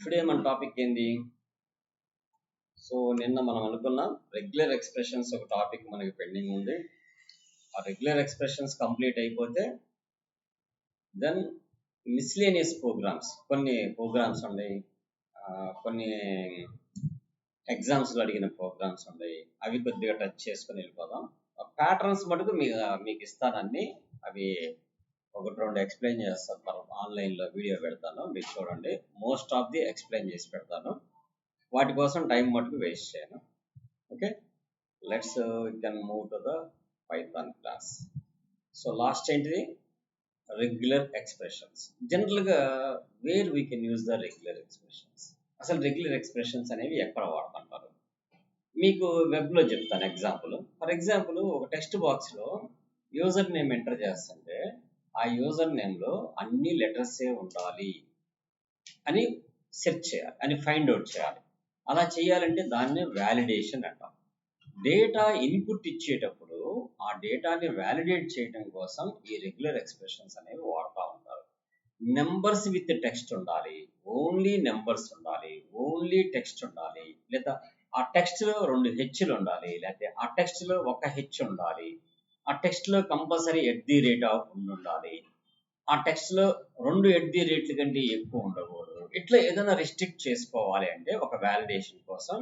Today మన topic ఏంది? So నిన్న మనం అనుకున్నాం రెగ్యులర్ ఎక్స్ప్రెషన్స్ ఒక టాపిక్ మనకి పెండింగ్ ఉంది. ఆ రెగ్యులర్ ఎక్స్ప్రెషన్స్ కంప్లీట్ అయిపోతే దెన్ మిస్లేనియస్ ప్రోగ్రామ్స్, కొన్ని ప్రోగ్రామ్స్ ఉన్నాయి, కొన్ని ఎగ్జామ్స్లో అడిగిన ప్రోగ్రామ్స్ ఉన్నాయి, అవి కొద్దిగా టచ్ చేసుకొని వెళ్ళిపోదాం. ప్యాటర్న్స్ మటుకు మీకు ఇస్తానని అవి ఒకటి రెండు ఎక్స్ప్లెయిన్ చేస్తాను. మనం ఆన్లైన్లో వీడియో పెడతాను, మీరు చూడండి. మోస్ట్ ఆఫ్ ది ఎక్స్ప్లెయిన్ చేసి పెడతాను, వాటి కోసం టైం మటుకు వేస్ట్ చేయను. Okay, let's can move to the Python class. So last ఏంటిది? Regular expressions. జనరల్గా where we can use the regular expressions. అసలు రెగ్యులర్ ఎక్స్ప్రెషన్స్ అనేవి ఎక్కడ వాడుతుంటారు మీకు వెబ్లో చెప్తాను. ఫర్ ఎగ్జాంపుల్ ఒక టెక్స్ట్ బాక్స్లో యూజర్ నేమ్ ఎంటర్ చేస్తుంటే ఆ యూజర్ నేమ్లో అన్ని లెటర్సే ఉండాలి అని సెర్చ్ చేయాలి, అని ఫైండ్ అవుట్ చేయాలి. అలా చేయాలంటే దాన్ని వ్యాలిడేషన్ అంటాం. డేటా ఇన్పుట్ ఇచ్చేటప్పుడు ఆ డేటాని వ్యాలిడేట్ చేయడం కోసం ఈ రెగ్యులర్ ఎక్స్ప్రెషన్స్ అనేవి వాడుతూ ఉంటారు. నెంబర్స్ విత్ టెక్స్ట్ ఉండాలి, ఓన్లీ నెంబర్స్ ఉండాలి, ఓన్లీ టెక్స్ట్ ఉండాలి, లేదా ఆ టెక్స్ట్లో 2 హెచ్లు ఉండాలి, లేకపోతే ఆ టెక్స్ట్లో 1 హెచ్ ఉండాలి, ఆ టెక్స్ట్లో కంపల్సరీ @ ఉండాలి, ఆ టెక్స్ట్లో 2 @ కంటే ఎక్కువ ఉండకూడదు. ఇట్లా ఏదైనా రిస్ట్రిక్ట్ చేసుకోవాలి అంటే ఒక వ్యాలిడేషన్ కోసం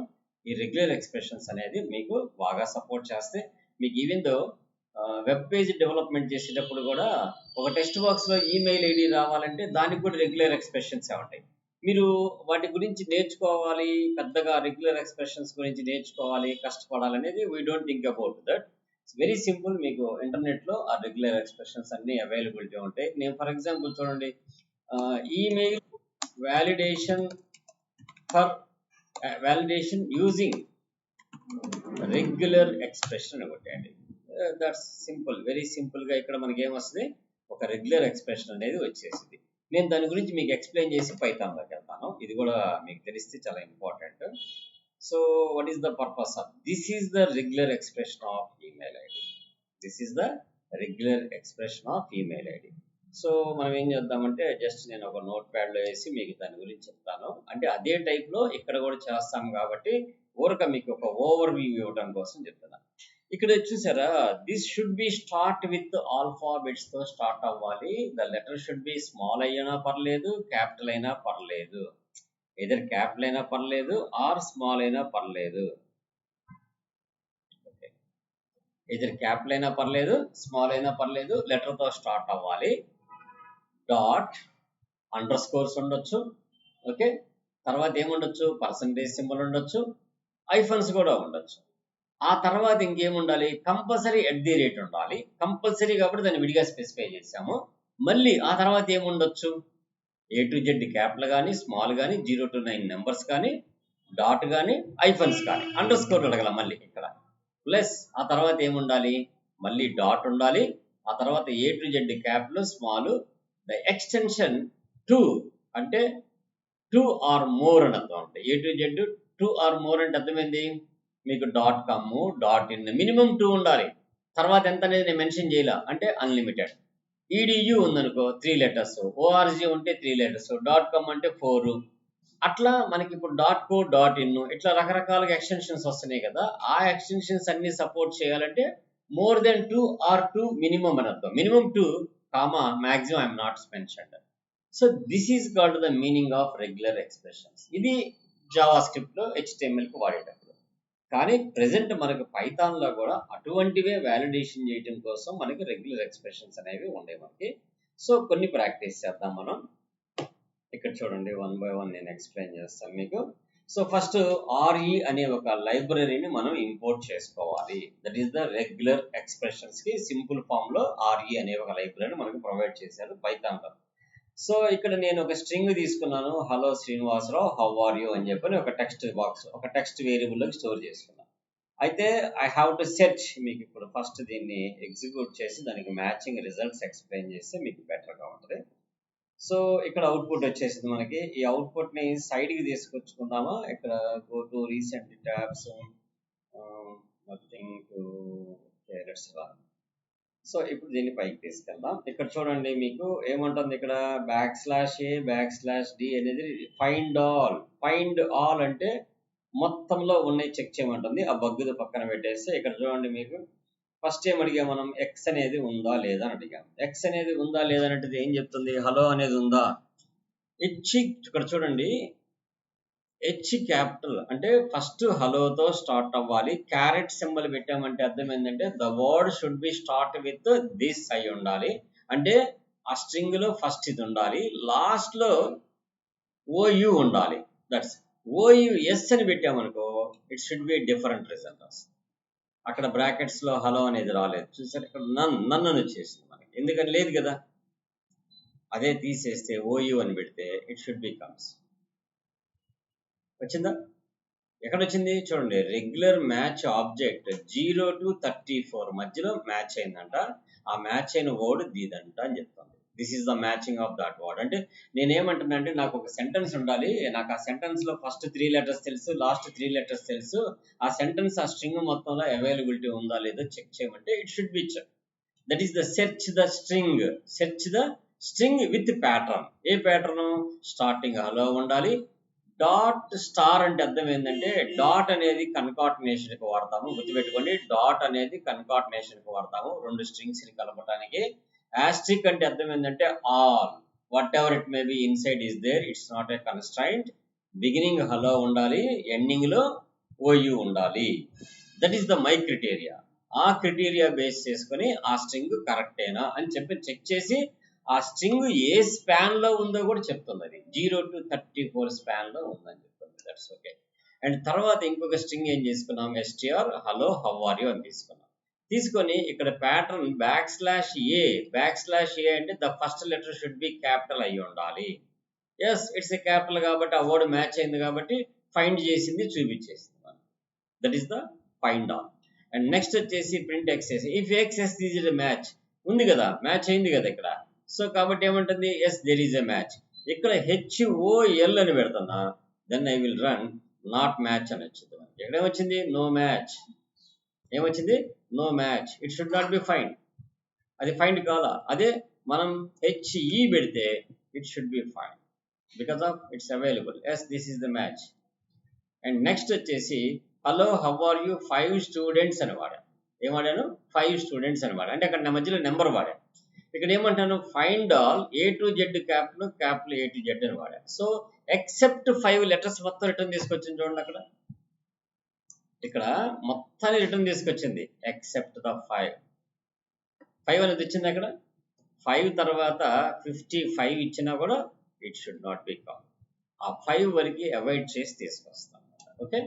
ఈ రెగ్యులర్ ఎక్స్ప్రెషన్స్ అనేది మీకు బాగా సపోర్ట్ చేస్తే, మీకు even though web page development చేసేటప్పుడు కూడా ఒక టెక్స్ట్ బాక్స్లో ఈమెయిల్ ఐడి రావాలంటే దానికి కూడా రెగ్యులర్ ఎక్స్ప్రెషన్స్ ఉంటాయి. మీరు వాటి గురించి నేర్చుకోవాలి, పెద్దగా రెగ్యులర్ ఎక్స్ప్రెషన్స్ గురించి నేర్చుకోవాలి, కష్టపడాలనేది we don't think about that. It's very simple. మీకు ఇంటర్నెట్లో ఆ రెగ్యులర్ ఎక్స్ప్రెషన్స్ అన్నీ అవైలబిలిటీ ఉంటాయి. నేను ఫర్ ఎగ్జాంపుల్ చూడండి, email validation for validation using regular expression ఒకటండి. దట్స్ సింపుల్, వెరీ సింపుల్గా ఇక్కడ మనకి ఏమొస్తుంది, ఒక రెగ్యులర్ ఎక్స్ప్రెషన్ అనేది వచ్చేసింది. నేను దాని గురించి మీకు ఎక్స్ప్లెయిన్ చేసి పైథాన్లోకి వెళ్తాను. ఇది కూడా మీకు తెలిస్తే చాలా important. So what is the purpose of this? Is the regular expression of email ID. This is the regular expression of email ID. So మనం ఏం చేద్దామంటే, జస్ట్ నేను ఒక నోట్ ప్యాడ్లో వేసి మీకు దాని గురించి చెప్తాను. అంటే అదే టైప్లో ఇక్కడ కూడా చేస్తాం కాబట్టి ఊరక మీకు ఒక ఓవర్ వ్యూ ఇవ్వడం కోసం చెప్తున్నాను. ఇక్కడ చూసారా, this should be start with alphabets తో స్టార్ట్ అవ్వాలి. The letter should B small అయినా పర్లేదు, క్యాపిటల్ అయినా పర్లేదు, ఎదర్ క్యాపిటల్ అయినా పర్లేదు ఆర్ స్మాల్ అయినా పర్లేదు. ఎదర్ క్యాపిటల్ అయినా పర్లేదు, స్మాల్ అయినా పర్లేదు, లెటర్ తో స్టార్ట్ అవ్వాలి. డాట్, అండర్ స్కోర్స్ ఉండొచ్చు. ఓకే, తర్వాత ఏముండొచ్చు, పర్సంటేజ్ సింబల్ ఉండొచ్చు, ఐఫన్స్ కూడా ఉండొచ్చు. ఆ తర్వాత ఇంకేముండాలి, కంపల్సరీ @ ఉండాలి. కంపల్సరీ కాబట్టి దాన్ని విడిగా స్పెసిఫై చేసాము. మళ్ళీ ఆ తర్వాత ఏముండొచ్చు, A to Z క్యాపిటల్ కానీ, స్మాల్ కానీ, 0 to 9 నెంబర్స్ కానీ, డాట్ కానీ, ఐఫన్స్ కానీ, అండర్ స్కోర్ అడగల మళ్ళీ ఇక్కడ. ప్లస్ ఆ తర్వాత ఏముండాలి, మళ్ళీ డాట్ ఉండాలి. ఆ తర్వాత A to Z capital, small, the extension 2 అంటే 2 or more అని అర్థం. అంటే A to Z 2 or more అంటే అర్థమైంది మీకు. .com, .in మినిమం 2 ఉండాలి. తర్వాత ఎంత అనేది నేను మెన్షన్ చేయాల, అంటే అన్లిమిటెడ్. EDU ఉందనుకో 3 లెటర్స్, ORG ఉంటే 3 లెటర్స్, .com అంటే 4. అట్లా మనకి ఇప్పుడు .co, .in ఇట్లా రకరకాలుగా ఎక్స్టెన్షన్స్ వస్తున్నాయి కదా. ఆ ఎక్స్టెన్షన్స్ అన్ని సపోర్ట్ చేయాలంటే మోర్ దెన్ 2 or 2 మినిమం అని అర్థం. Minimum 2, maximum I'm not mentioned. So this is called the meaning of regular expressions. ఇది జావా స్క్రిప్ట్లో HTMLకి వాడేటప్పుడు. కానీ ప్రెసెంట్ మనకు పైథాన్లో కూడా అటువంటివే వ్యాలిడేషన్ చేయడం కోసం మనకి రెగ్యులర్ ఎక్స్ప్రెషన్స్ అనేవి ఉండే మనకి. సో కొన్ని ప్రాక్టీస్ చేద్దాం మనం. ఇక్కడ చూడండి, 1 by 1 నేను ఎక్స్ప్లెయిన్ చేస్తాను మీకు. సో ఫస్ట్ RE అనే ఒక లైబ్రరీని మనం ఇంపోర్ట్ చేసుకోవాలి. దట్ ఈస్ ద రెగ్యులర్ ఎక్స్ప్రెషన్స్కి సింపుల్ ఫామ్లో RE అనే ఒక లైబ్రరీని మనకు ప్రొవైడ్ చేశారు పైథాన్లో. సో ఇక్కడ నేను ఒక స్ట్రింగ్ తీసుకున్నాను, hello Srinivasarao how are you అని చెప్పని ఒక టెక్స్ట్ బాక్స్, ఒక టెక్స్ట్ వేరియబుల్లోకి స్టోర్ చేసుకున్నాను. అయితే ఐ హ్యావ్ టు సెర్చ్. మీకు ఇప్పుడు ఫస్ట్ దీన్ని ఎగ్జిక్యూట్ చేసి దానికి మ్యాచింగ్ రిజల్ట్స్ ఎక్స్ప్లెయిన్ చేస్తే మీకు బెటర్గా ఉంటుంది. సో ఇక్కడ అవుట్పుట్ వచ్చేసింది మనకి. ఈ అవుట్పుట్ని సైడ్కి తీసుకొచ్చుకుందామా. ఇక్కడ go to recent tabs, nothing to let's run. So ఇప్పుడు దీన్ని పైకి తీసుకెళ్దాం. ఇక్కడ చూడండి మీకు ఏముంటుంది, ఇక్కడ /a/d అనేది ఫైండ్ ఆల్ అంటే మొత్తంలో ఉన్నాయి చెక్ చేయమంటుంది. ఆ బగ్గుది పక్కన పెట్టేస్తే ఇక్కడ చూడండి మీకు ఫస్ట్ ఏం అడిగా మనం, ఎక్స్ అనేది ఉందా లేదా అని అడిగాం. ఎక్స్ అనేది ఉందా లేదా అంటే ఏం చెప్తుంది, హలో అనేది ఉందా. ఇక్కడ చూడండి హెచ్ క్యాపిటల్ అంటే ఫస్ట్ హలోతో స్టార్ట్ అవ్వాలి. క్యారెట్ సింబల్ పెట్టామంటే అర్థం ఏంటంటే the word should be start with this అయి ఉండాలి. అంటే ఆ స్ట్రింగ్ లో ఫస్ట్ ఇది ఉండాలి, లాస్ట్ లో ఓయు ఉండాలి. దట్స్ ఓయు ఎస్ అని పెట్టామనుకో it should be different result వస్తుంది. అక్కడ బ్రాకెట్స్ లో హలో అనేది రాలేదు చూసారు, ఇక్కడ నన్ను అని వచ్చేసింది మనకి, ఎందుకని లేదు కదా. అదే తీసేస్తే ఓయు అని పెడితే ఇట్ షుడ్ బి కమ్స్. వచ్చిందా, ఎక్కడ వచ్చింది చూడండి, రెగ్యులర్ మ్యాచ్ ఆబ్జెక్ట్ 0 to 34 మధ్యలో మ్యాచ్ అయిందంట. ఆ మ్యాచ్ అయిన వర్డ్ దీదంట అని చెప్తుంది. This is the matching of that word. అంటే నేనేమంటున్నా అంటే నాకు ఒక సెంటెన్స్ ఉండాలి, నాకు ఆ సెంటెన్స్ లో ఫస్ట్ 3 లెటర్స్ తెలుసు, లాస్ట్ 3 లెటర్స్ తెలుసు. ఆ సెంటెన్స్ ఆ స్ట్రింగ్ మొత్తంలో అవైలబిలిటీ ఉందా లేదో చెక్ చేయమంటే it should be check. That is the search the string with pattern. A pattern, starting hello ఉండాలి. డాట్ స్టార్ అంటే అర్థం ఏంటంటే డాట్ అనేది కన్కాటినేషన్ కి వాడతాము, గుర్తుపెట్టుకోండి. డాట్ అనేది కన్కాటినేషన్ కి వాడతాము రెండు స్ట్రింగ్స్ ని కలపడానికి. ఆస్ట్రిక్ అంటే అర్థం ఏంటంటే all, whatever it may be inside is there, it's not a constraint. Beginning hello ఉండాలి, ఎండింగ్ లో ఓయు ఉండాలి. That is the my criteria. ఆ క్రైటీరియా బేస్ చేసుకుని ఆ స్ట్రింగ్ కరెక్టేనా అని చెప్పి చెక్ చేసి ఆ స్ట్రింగ్ ఏ స్పాన్ లో ఉందో కూడా చెప్తుంది. అది 0 to 34 స్పాన్ లో ఉందని చెప్తుంది. That's okay. అండ్ తర్వాత ఇంకొక స్ట్రింగ్ ఏం చేసుకున్నాం, str hello how are you అని తీసుకొని ఇక్కడ ప్యాటర్న్ /a అంటే the first letter should be capital అయి ఉండాలి. ఎస్ ఇట్స్ ఏ క్యాపిటల్ కాబట్టి ఆ వర్డ్ మ్యాచ్ అయింది కాబట్టి ఫైండ్ చేసింది చూపించేసింది. That is the find all. And next వచ్చేసి print excess. If excess is a match ఉంది కదా, మ్యాచ్ అయింది కదా ఇక్కడ. సో కాబట్టి ఏమంటుంది, yes there is a match. ఇక్కడ HOL అని పెడుతున్నా, then I will run not match అని వచ్చింది. ఇక్కడ ఏమొచ్చింది, నో మ్యాచ్. ఏమొచ్చింది, no match. It should not be find. అది ఫైండ్ కాదా. అదే మనం HE పెడితే it should be find because of it's available. Yes this is the match. And next వచ్చేసి hello how are you 5 students అని వాడాను. ఏం వాడాను, 5 స్టూడెంట్స్ అని వాడాను. అంటే అక్కడ మధ్యలో నెంబర్ వాడాను. ఇక్కడ ఏమంటాను, find all A to Z capital A to Z అని వాడాను. సో ఎక్సెప్ట్ 5 లెటర్స్ మొత్తం రిటర్న్ తీసుకొచ్చింది చూడండి. అక్కడ ఇక్కడ మొత్తాన్ని రిటర్న్ తీసుకొచ్చింది ఎక్సెప్ట్ ద 5 అనేది వచ్చింది. అక్కడ 5 తర్వాత 55 ఇచ్చినా కూడా it should not B count. ఆ 5 వరకు అవాయిడ్ చేసి తీసుకొస్తాం. ఓకే,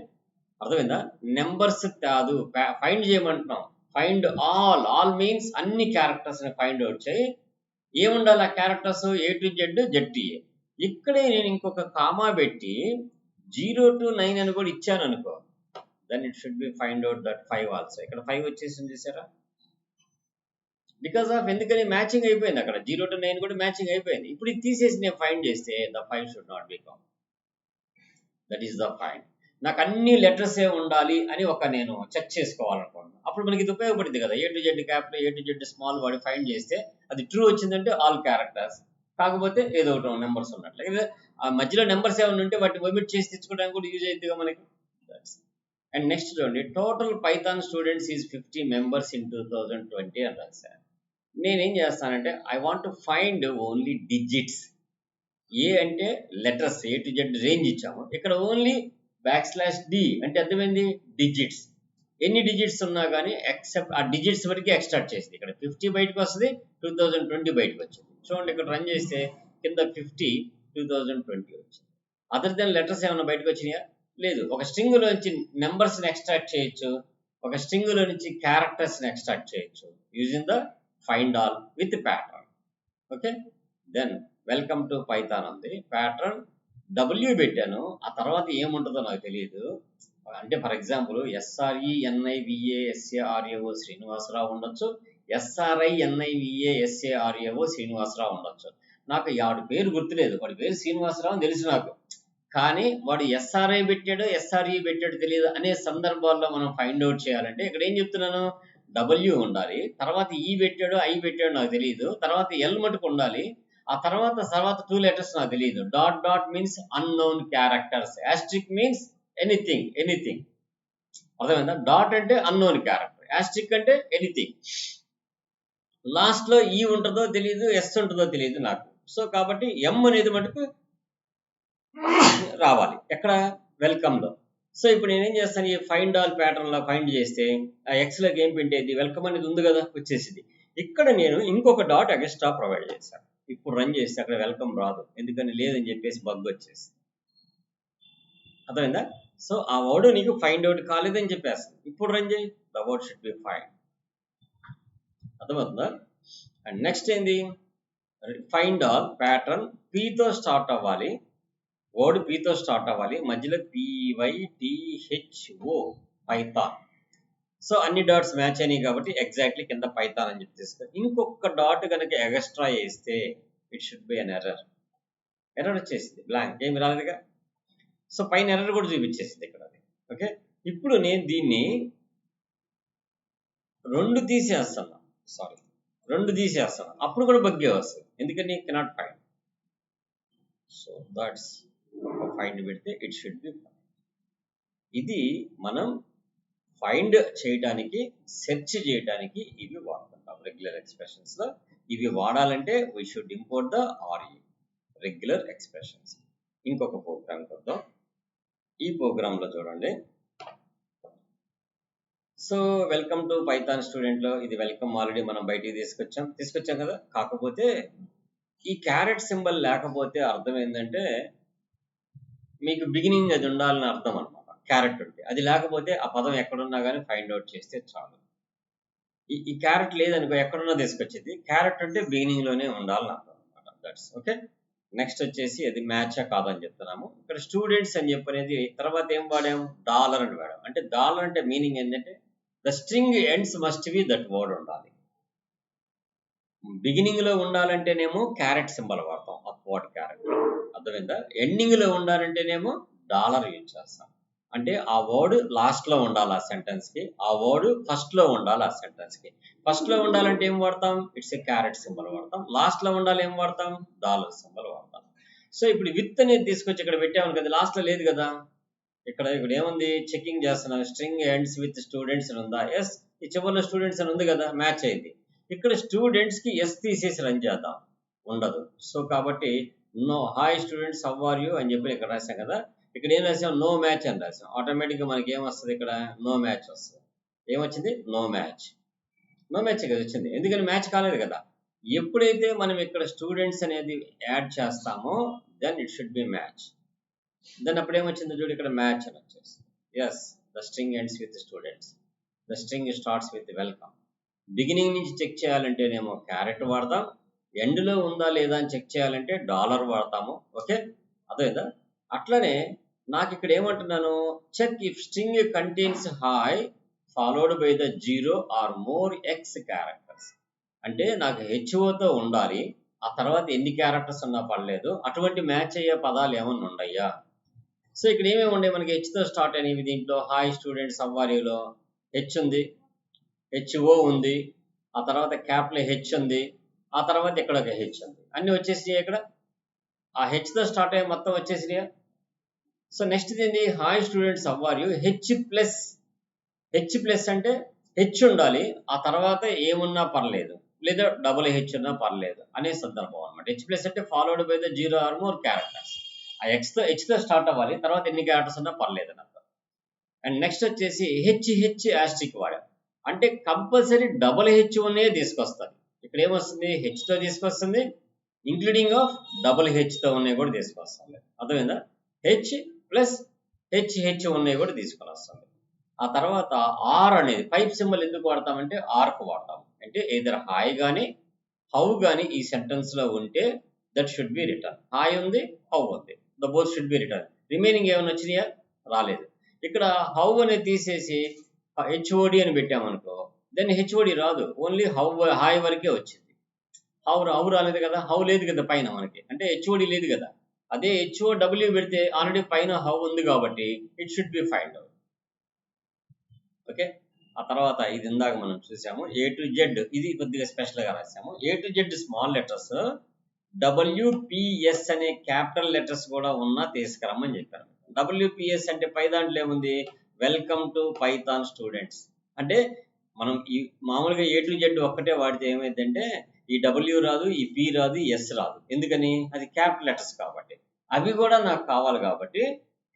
అర్థమైందా. నెంబర్స్ కాదు ఫైండ్ చేయమంటున్నాం. ఫైండ్ ఆల్ మీన్స్ అన్ని క్యారెక్టర్స్ ని ఫైండ్ అవుట్ చేయి. ఏముండాలి ఆ characters, A to Z ZTA. ఇక్కడే నేను ఇంకొక కామా పెట్టి 0 to 9 అని కూడా ఇచ్చాను అనుకో, then it should be find out that 5 also. ఇక్కడ 5 వచ్చేసింది చూసారా, బికాస్ ఆఫ్ ఎందుకని మ్యాచింగ్ అయిపోయింది. అక్కడ 0 to 9 కూడా మ్యాచింగ్ అయిపోయింది. ఇప్పుడు ఇది తీసేసి నేను ఫైండ్ చేస్తే the 5 should not B count. That is the find. నాకు అన్ని లెటర్స్ ఏ ఉండాలి అని ఒక నేను చెక్ చేసుకోవాలనుకోండి, అప్పుడు మనకి ఇది ఉపయోగపడింది కదా. A to Z capital A to Z small వాడి ఫైండ్ చేస్తే అది ట్రూ వచ్చిందంటే ఆల్ క్యారెక్టర్స్, కాకపోతే ఏదో ఒకటి నెంబర్స్ ఉన్నట్లు. ఆ మధ్యలో నెంబర్స్ ఏమైనా ఉంటే వాటిని ఒమిట్ చేసి తెచ్చుకోవడానికి కూడా యూజ్ అవుతుందిగా మనకి. అండ్ నెక్స్ట్ చూడండి, total Python students is 50 members in 2020 అని రాశాను. నేనేం చేస్తానంటే I want to find only digits. ఏ అంటే letters A to Z range ఇచ్చాము. ఇక్కడ ఓన్లీ /D అంటే అర్థమైంది డిజిట్స్. ఎన్ని డిజిట్స్ ఉన్నా కానీ ఎక్సెప్ట్ ఆ డిజిట్స్ వరకు ఎక్స్ట్రాక్ట్ చేసింది. ఇక్కడ 50 బయటకు వస్తుంది, 2020 బయటకు వచ్చింది. చూడండి ఇక్కడ రన్ చేస్తే కింద 50 2020 వచ్చింది. అదర్ దెన్ లెటర్స్ ఏమైనా బయటకు వచ్చినాయా, లేదు. ఒక స్ట్రింగ్ లో నుంచి నెంబర్స్ ని ఎక్స్ట్రాక్ట్ చేయొచ్చు, ఒక స్ట్రింగ్ లో నుంచి క్యారెక్టర్స్ ని ఎక్స్ట్రాక్ట్ చేయొచ్చు using the find all with pattern. Okay, then welcome to Python ఉంది. ప్యాటర్న్ W పెట్టాను, ఆ తర్వాత ఏముంటుందో నాకు తెలియదు. అంటే ఫర్ ఎగ్జాంపుల్ SRENIVASARAO శ్రీనివాసరావు ఉండొచ్చు, SRINIVASARAO శ్రీనివాసరావు ఉండొచ్చు. నాకు వాడి పేరు గుర్తులేదు, వాడి పేరు శ్రీనివాసరావు అని తెలుసు నాకు, కానీ వాడు SRI పెట్టాడో SRE పెట్టాడో తెలియదు అనే సందర్భాల్లో మనం ఫైండ్ అవుట్ చేయాలంటే ఇక్కడ ఏం చెప్తున్నాను, డబ్ల్యూ ఉండాలి, తర్వాత ఈ పెట్టాడు ఐ పెట్టాడు నాకు తెలియదు, తర్వాత ఎల్ మటుకు ఉండాలి, ఆ తర్వాత 2 లెటర్స్ నాకు తెలియదు. Dot dot means unknown characters, asterisk means anything. అర్థమైందా? డాట్ అంటే అన్నోన్ క్యారెక్టర్, యాస్ట్రిక్ అంటే ఎనీథింగ్. లాస్ట్ లో ఈ ఉంటుందో తెలియదు, ఎస్ ఉంటుందో తెలియదు నాకు. సో కాబట్టి ఎం అనేది మటుకు రావాలి ఎక్కడ, వెల్కమ్ లో. సో ఇప్పుడు నేనేం చేస్తాను, ఈ ఫైండ్ ఆల్ ప్యాటర్న్ లో ఫైండ్ చేస్తే ఆ ఎక్స్ లోకి ఏం పెట్టేది, వెల్కమ్ అనేది ఉంది కదా, వచ్చేసింది. ఇక్కడ నేను ఇంకొక డాట్ ఎక్స్ట్రా ప్రొవైడ్ చేశాను. ఇప్పుడు రన్ చేస్తే అక్కడ వెల్కమ్ రాదు, ఎందుకని లేదని చెప్పేసి బగ్ వచ్చేసి. అర్థమైందా? సో ఆ వర్డ్ నీకు ఫైండ్ అవుట్ కాలేదని చెప్పేస్తాను. ఇప్పుడు రన్ చేయి, the word should be find. అర్థమవుతుందా? అండ్ నెక్స్ట్ ఏంది, ఫైండ్ ఆల్ ప్యాటర్న్ పీతో స్టార్ట్ అవ్వాలి, వర్డ్ పీతో స్టార్ట్ అవ్వాలి, మధ్యలో PYTHO పైథాన్. సో అన్ని డాట్స్ మ్యాచ్ అయినాయి కాబట్టి ఎగ్జాక్ట్లీ కింద పైథాన్ అని చెప్పి తీసుకో. ఇంకొక డాట్ కనుక ఎక్స్ట్రా వేస్తే it should be an error వచ్చేసింది, బ్లాంక్, ఏమి రాలేదుగా. సో పైన ఎర్రర్ కూడా చూపించేసింది ఇక్కడ. ఓకే, ఇప్పుడు నేను దీన్ని 2 తీసేస్తాను, అప్పుడు కూడా బగ్గే వస్తుంది, ఎందుకని cannot find. So that's find పెడితే ఇట్ షుడ్ బి ఫైండ్. ఇది మనం ఫైండ్ చేయడానికి, సెర్చ్ చేయడానికి ఇవి వాడుతుంటాం రెగ్యులర్ ఎక్స్ప్రెషన్స్ లో. ఇవి వాడాలంటే we should import the RE, regular expressions. ఇంకొక ప్రోగ్రామ్ చూద్దాం. ఈ ప్రోగ్రామ్ లో చూడండి. So welcome to Python student లో ఇది వెల్కమ్ ఆల్రెడీ మనం బయటికి తీసుకొచ్చాం కదా. కాకపోతే ఈ క్యారెట్ సింబల్ లేకపోతే అర్థం ఏంటంటే మీకు బిగినింగ్ అది ఉండాలని అర్థం అనమాట. క్యారెట్ ఉంటే, అది లేకపోతే ఆ పదం ఎక్కడున్నా కానీ ఫైండ్ అవుట్ చేస్తే చాలు. ఈ క్యారెట్ లేదనుకో ఎక్కడున్నా తీసుకొచ్చేది, క్యారెట్ అంటే బిగినింగ్ లోనే ఉండాలని అర్థం అనమాట. That's okay. నెక్స్ట్ వచ్చేసి అది మ్యాచా కాదని చెప్తున్నాము. ఇక్కడ స్టూడెంట్స్ అని చెప్పనేది తర్వాత ఏం వాడాము, డాలర్ అని వాడాము. అంటే డాలర్ అంటే మీనింగ్ ఏంటంటే the string ends must be that word ఉండాలి. బిగినింగ్ లో ఉండాలంటేనేమో క్యారెట్ సింబల్ వాడతాం, అప్వర్డ్ క్యారెట్. అర్థమైందా? ఎండింగ్ లో ఉండాలంటేనేమో డాలర్ యూజ్ చేస్తాం. అంటే ఆ వర్డ్ లాస్ట్ లో ఉండాలి ఆ సెంటెన్స్ కి, ఆ వర్డ్ ఫస్ట్ లో ఉండాలి ఆ సెంటెన్స్ కి. ఫస్ట్ లో ఉండాలంటే ఏం వాడతాం, ఇట్స్ ఏ క్యారెట్ సింబల్ వాడతాం. లాస్ట్ లో ఉండాలి ఏం వాడతాం, డాలర్ సింబల్ వాడతాం. సో ఇప్పుడు విత్ అనేది తీసుకొచ్చి ఇక్కడ పెట్టాము కదా, లాస్ట్ లో లేదు కదా. ఇక్కడ ఏముంది, చెకింగ్ చేస్తున్నాను, స్ట్రింగ్ ఎండ్స్ విత్ స్టూడెంట్స్ అని ఉందా, ఎస్. ఈ చివరిలో స్టూడెంట్స్ అని ఉంది కదా, మ్యాచ్ అయింది. ఇక్కడ స్టూడెంట్స్ కి ఎస్ తీసేసి రన్ చేద్దాం, ఉండదు. సో కాబట్టి no, hi students how are you అని చెప్పి ఇక్కడ రాసాం కదా. ఇక్కడ ఏం రాసాం, నో మ్యాచ్ అని రాసాం. ఆటోమేటిక్ గా మనకి ఏమొస్తుంది, ఇక్కడ నో మ్యాచ్ వస్తుంది. ఏమొచ్చింది, నో మ్యాచ్ కదా వచ్చింది, ఎందుకని మ్యాచ్ కాలేదు కదా. ఎప్పుడైతే మనం ఇక్కడ స్టూడెంట్స్ అనేది యాడ్ చేస్తామో then it should be match. Then అప్పుడు ఏమొచ్చిందో చూడు, ఇక్కడ మ్యాచ్ అని వచ్చేస్తుంది. Yes, the string ends with students, the string starts with welcome. Beginning నుంచి చెక్ చేయాలంటేనేమో క్యారెట్ వాడతాం, ఎండ్ లో ఉందా లేదా అని చెక్ చేయాలంటే డాలర్ వాడతాము. ఓకే, అదేదా. అట్లనే నాకు ఇక్కడ ఏమంటున్నాను, check if string contains hi followed by the 0 or more X characters. అంటే నాకు HOతో ఉండాలి, ఆ తర్వాత ఎన్ని క్యారెక్టర్స్ ఉన్నా పర్లేదు, అటువంటి మ్యాచ్ అయ్యే పదాలు ఏమన్నా ఉన్నాయా. సో ఇక్కడ ఏమేమి ఉండే, మనకి హెచ్తో స్టార్ట్ అయినవి దీంట్లో. హాయ్ స్టూడెంట్స్ హౌ ఆర్ యూలో హెచ్ ఉంది, HO ఉంది, ఆ తర్వాత క్యాప్లో హెచ్ ఉంది, ఆ తర్వాత ఇక్కడ ఒక హెచ్ ఉంది. అన్ని వచ్చేసినాయి ఇక్కడ, ఆ హెచ్తో స్టార్ట్ అయ్యే మొత్తం వచ్చేసినాయా. సో నెక్స్ట్ ఏంటి, hi students how are you, H plus అంటే హెచ్ ఉండాలి, ఆ తర్వాత ఏమున్నా పర్లేదు, లేదా డబుల్ హెచ్ ఉన్నా పర్లేదు అనే సందర్భం అనమాట. హెచ్ ప్లస్ అంటే followed by the 0 or more characters. ఆ హెచ్తో స్టార్ట్ అవ్వాలి, తర్వాత ఎన్ని క్యారెక్టర్స్ ఉన్నా పర్లేదు అని అర్థం. అండ్ నెక్స్ట్ వచ్చేసి హెచ్ యాస్ట్రిక్ వాడాం, అంటే కంపల్సరీ డబుల్ హెచ్ అనే తీసుకొస్తుంది. ఇక్కడ ఏమొస్తుంది, హెచ్తో తీసుకొస్తుంది, ఇంక్లూడింగ్ ఆఫ్ డబుల్ హెచ్తో ఉన్నాయి కూడా తీసుకొస్తుంది. అర్థమైందా, హెచ్ ప్లస్ హెచ్ ఉన్నాయి కూడా తీసుకొని వస్తుంది. ఆ తర్వాత ఆర్ అనేది పైప్ సింబల్ ఎందుకు వాడతామంటే ఆర్కు వాడతాం. అంటే ఏదర్ హాయ్ కానీ హౌ కానీ ఈ సెంటెన్స్ లో ఉంటే that should B return. Hi ఉంది, హౌ ఉంది, the both should be return. Remaining ఏమైనా వచ్చినాయా, రాలేదు. ఇక్కడ హౌ అనేది తీసేసి HOD అని పెట్టామనుకో, దెన్ HOD రాదు, ఓన్లీ హాయ్ వరకే వచ్చింది. హౌ రాలేదు కదా, హౌ లేదు కదా పైన మనకి, అంటే HOD లేదు కదా. అదే HOW పెడితే ఆల్రెడీ పైన హౌ ఉంది కాబట్టి it should be find out. Okay, ఆ తర్వాత ఇది ఇందాక మనం చూసాము A to Z, ఇది కొద్దిగా స్పెషల్గా రాసాము. A to Z small letters, WPS అనే క్యాపిటల్ లెటర్స్ కూడా ఉన్నా తీసుకురమ్మని చెప్పారు. WPS అంటే పై దాంట్లో ఏముంది, వెల్కమ్ టు పైథాన్ స్టూడెంట్స్. అంటే మనం ఈ మామూలుగా A to Z ఒక్కటే వాడితే ఏమైందంటే ఈ W రాదు, ఈ P రాదు, S రాదు. ఎందుకని, అది క్యాపిటల్ లెటర్స్ కాబట్టి. అవి కూడా నాకు కావాలి కాబట్టి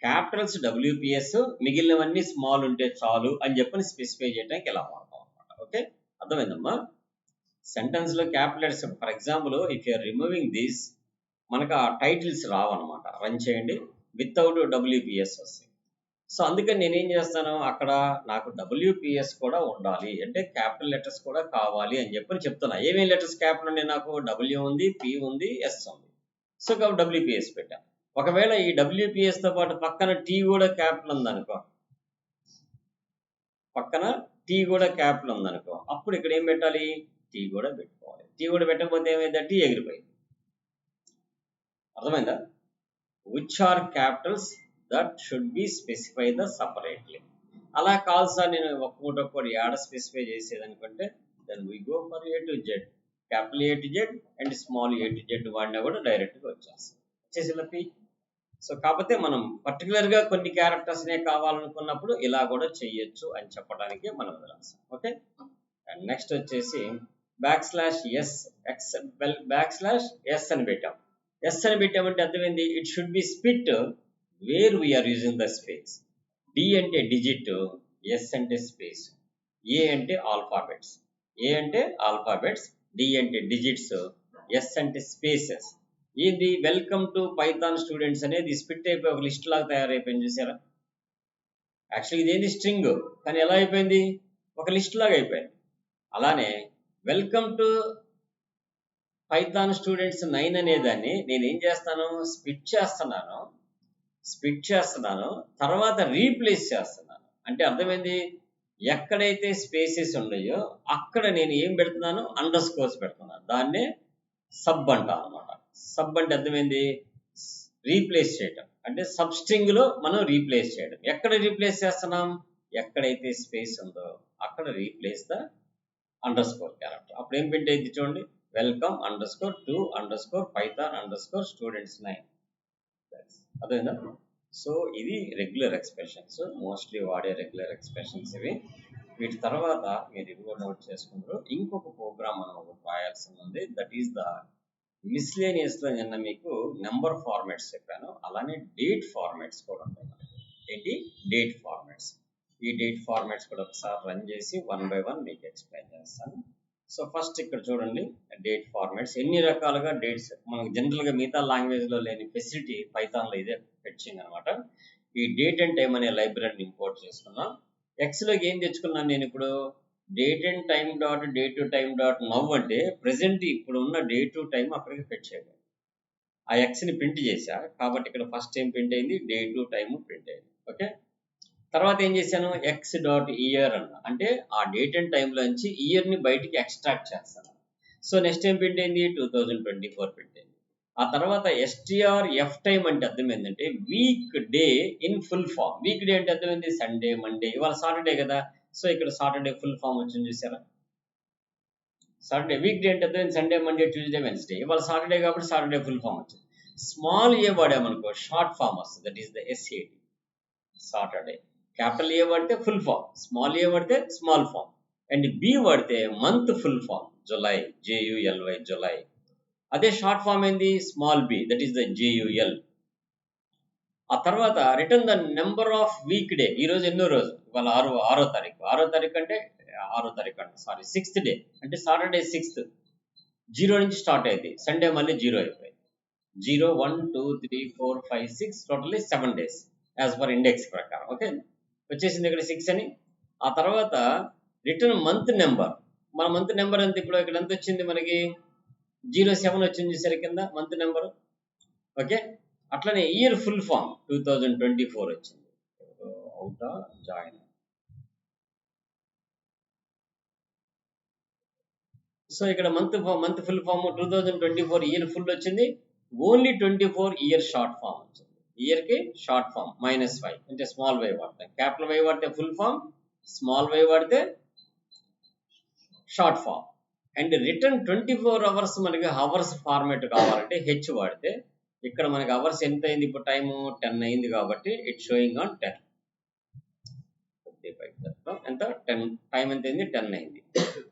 క్యాపిటల్స్ WPS, మిగిలినవన్నీ స్మాల్ ఉంటే చాలు అని చెప్పని స్పెసిఫై చేయడానికి ఇలా వాడతాం అనమాట. ఓకే, అర్థమైందమ్మా. సెంటెన్స్ లో capital letters, for example if you're removing this, మనకు ఆ టైటిల్స్ రావన్నమాట. రన్ చేయండి, వితౌట్ WPS వస్తాయి. సో అందుకని నేనేం చేస్తాను, అక్కడ నాకు WPS కూడా ఉండాలి అంటే క్యాపిటల్ లెటర్స్ కూడా కావాలి అని చెప్పని చెప్తున్నా. ఏమేమి లెటర్స్ క్యాపిటల్ ఉన్నాయి, నాకు W ఉంది, P ఉంది, S ఉంది. సో కాబట్టి WPS పెట్టాను. ఒకవేళ ఈ WPS తో పాటు పక్కన T కూడా క్యాపిటల్ ఉందనుకో, పక్కన T కూడా క్యాపిటల్ ఉందనుకో, అప్పుడు ఇక్కడ ఏం పెట్టాలి, T కూడా పెట్టుకోవాలి. T కూడా పెట్టకపోతే ఏమైందా, T ఎగిరిపోయింది. అర్థమైందా? Which are capitals that should be specify the separately. అలా కాదు సార్, నేను ఒక్కొక్కటి యాడ స్పెసిఫై చేసేది అనుకుంటే then we go for A to Z, capital A to Z and small A to Z వాడినా కూడా డైరెక్ట్గా వచ్చేస్తాం, వచ్చేసి P. సో కాకపోతే మనం పర్టికులర్గా కొన్ని క్యారెక్టర్స్నే కావాలనుకున్నప్పుడు ఇలా కూడా చెయ్యొచ్చు అని చెప్పడానికి మనం రాస్తాం. ఓకే, అండ్ నెక్స్ట్ వచ్చేసి /S, /S అని పెట్టాం. S అని పెట్టామంటే అర్థమైంది, it should be split where we're using the space. D అంటే డిజిట్, S అంటే స్పేస్, A అంటే ఆల్ఫాబెట్స్, D అంటే డిజిట్స్, S అంటే స్పేసెస్. ఇది వెల్కమ్ టు పైథాన్ స్టూడెంట్స్ అనేది స్ప్లిట్ అయిపోయి ఒక లిస్ట్ లాగా తయారైపోయింది, చూసారా? యాక్చువల్లీ ఇదేంటి స్ట్రింగ్, కానీ ఎలా అయిపోయింది, ఒక లిస్ట్ లాగా అయిపోయింది. అలానే వెల్కమ్ టు పైథాన్ స్టూడెంట్స్ 9 అనేదాన్ని నేను ఏం చేస్తాను, స్ప్లిట్ చేస్తున్నాను, తర్వాత రీప్లేస్ చేస్తున్నాను. అంటే అర్థమైంది, ఎక్కడైతే స్పేసెస్ ఉన్నాయో అక్కడ నేను ఏం పెడుతున్నాను, అండర్ స్కోర్స్ పెడుతున్నాను. దాన్నే సబ్ అంటాం అనమాట. సబ్ అంటే అర్థమైంది, రీప్లేస్ చేయటం. అంటే సబ్ స్ట్రింగ్ లో మనం రీప్లేస్ చేయడం. ఎక్కడ రీప్లేస్ చేస్తున్నాం, ఎక్కడైతే స్పేస్ ఉందో అక్కడ replace the under score character. అప్పుడు ఏం ప్రింట్ అయింది చూడండి, welcome_to_python_students9. అదేనా? సో ఇది రెగ్యులర్ ఎక్స్ప్రెషన్స్, మోస్ట్లీ వాడే రెగ్యులర్ ఎక్స్ప్రెషన్స్ ఇవి. వీటి తర్వాత మీరు ఇవి కూడా నోట్ చేసుకుంటారు. ఇంకొక ప్రోగ్రామ్ మనం ఒకటి రాయాల్సింది ఉంది, దట్ ఈస్ ద మిస్లేనియస్ లో నిన్న మీకు నెంబర్ ఫార్మాట్స్ చెప్పాను, అలానే డేట్ ఫార్మాట్స్ కూడా ఉంటాయి. ఏంటి, డేట్ ఫార్మాట్స్. ఈ డేట్ ఫార్మాట్స్ కూడా ఒకసారి రన్ చేసి 1 by 1 మీకు ఎక్స్ప్లెయిన్ చేస్తాను. సో ఫస్ట్ ఇక్కడ చూడండి, డేట్ ఫార్మాట్స్ ఎన్ని రకాలుగా డేట్స్ మనకు జనరల్గా మిగతా లాంగ్వేజ్లో లేని ఫెసిలిటీ పైథాన్లో ఇదే ఫెచ్చింగ్ అనమాట. ఈ డేట్ అండ్ టైం అనే లైబ్రరీని ఇంపోర్ట్ చేసుకున్నాం. ఎక్స్లోకి ఏం తెచ్చుకున్నాను నేను ఇప్పుడు, date and time dot day to time dot now అంటే ప్రెసెంట్ ఇప్పుడు ఉన్న డే టు టైం అక్కడికి ఫెచ్ చేయలేదు. ఆ ఎక్స్ని ప్రింట్ చేశా కాబట్టి ఇక్కడ ఫస్ట్ ఏం ప్రింట్ అయింది, డే టు టైం ప్రింట్ అయింది. ఓకే, తర్వాత ఏం చేశాను, x.year అన్న, అంటే ఆ డేట్ అండ్ టైంలోంచి ఇయర్ని బయటికి ఎక్స్ట్రాక్ట్ చేస్తాను. సో నెక్స్ట్ ఏం ప్రింట్ అయింది, 2024 ప్రింట్ అయింది. ఆ తర్వాత strf టైం అంటే అర్థం ఏంటంటే weekday in full form. Weekday అంటే అర్థమైంది సండే, మండే, ఇవాళ సాటర్డే కదా. సో ఇక్కడ సాటర్డే ఫుల్ ఫామ్ వచ్చింది, చూసారా? సాటర్డే వీక్ డే అంటే అర్థమైంది సండే, మండే, ట్యూస్డే, వెన్స్డే. ఇవాళ సాటర్డే కాబట్టి సాటర్డే ఫుల్ ఫామ్ వచ్చింది. స్మాల్ ఏ వాడామనుకో షార్ట్ ఫామ్ వస్తుంది, that is the SAT, Saturday. Capital A వాడితే ఫుల్ ఫామ్, స్మాల్ ఏ వాడితే స్మాల్ ఫామ్, అండ్ బి వాడితే month full form, July, JULY, July. అదే short form ఏంది, small B, that is the JUL. ఆ తర్వాత return the number of weekday. ఈ రోజు ఎన్నో రోజు, ఇవాళ 6వ తారీఖు. 6వ తారీఖు అంటే 6th డే అంటే సాటర్డే 6th. 0 నుంచి స్టార్ట్ అయింది, సండే మళ్ళీ 0 అయిపోయింది. 0, 1, 2, 3, 4, 5, 6 totally 7 days as per index ప్రకారం. ఓకే, వచ్చేసింది ఇక్కడ 6 అని. ఆ తర్వాత రిటర్న్ మంత్ నెంబర్. మన మంత్ నెంబర్ ఎంత, ఇప్పుడు ఇక్కడ ఎంత వచ్చింది మనకి, 07 వచ్చింది సరే కింద మంత్ నెంబర్. ఓకే, అట్లనే ఇయర్ ఫుల్ ఫామ్ 2024 వచ్చింది. అవుతా జాయిన్. సో ఇక్కడ month full form 2024 year full వచ్చింది. ఓన్లీ 24 ఇయర్ షార్ట్ ఫామ్ వచ్చింది. ఇయర్ కి షార్ట్ ఫామ్ -5 అంటే స్మాల్ వై వాడతాం. క్యాపిటల్ వై వాడితే ఫుల్ ఫామ్, స్మాల్ వై వాడితే short form. And return 24 hours మనకి అవర్స్ ఫార్మాట్ కావాలంటే హెచ్ వాడితే, ఇక్కడ మనకి అవర్స్ ఎంత అయింది ఇప్పుడు టైము 10 అయింది కాబట్టి ఇట్ షోయింగ్ ఆన్ 10. ఎంత 10 టైం ఎంత అయింది 10 అయింది.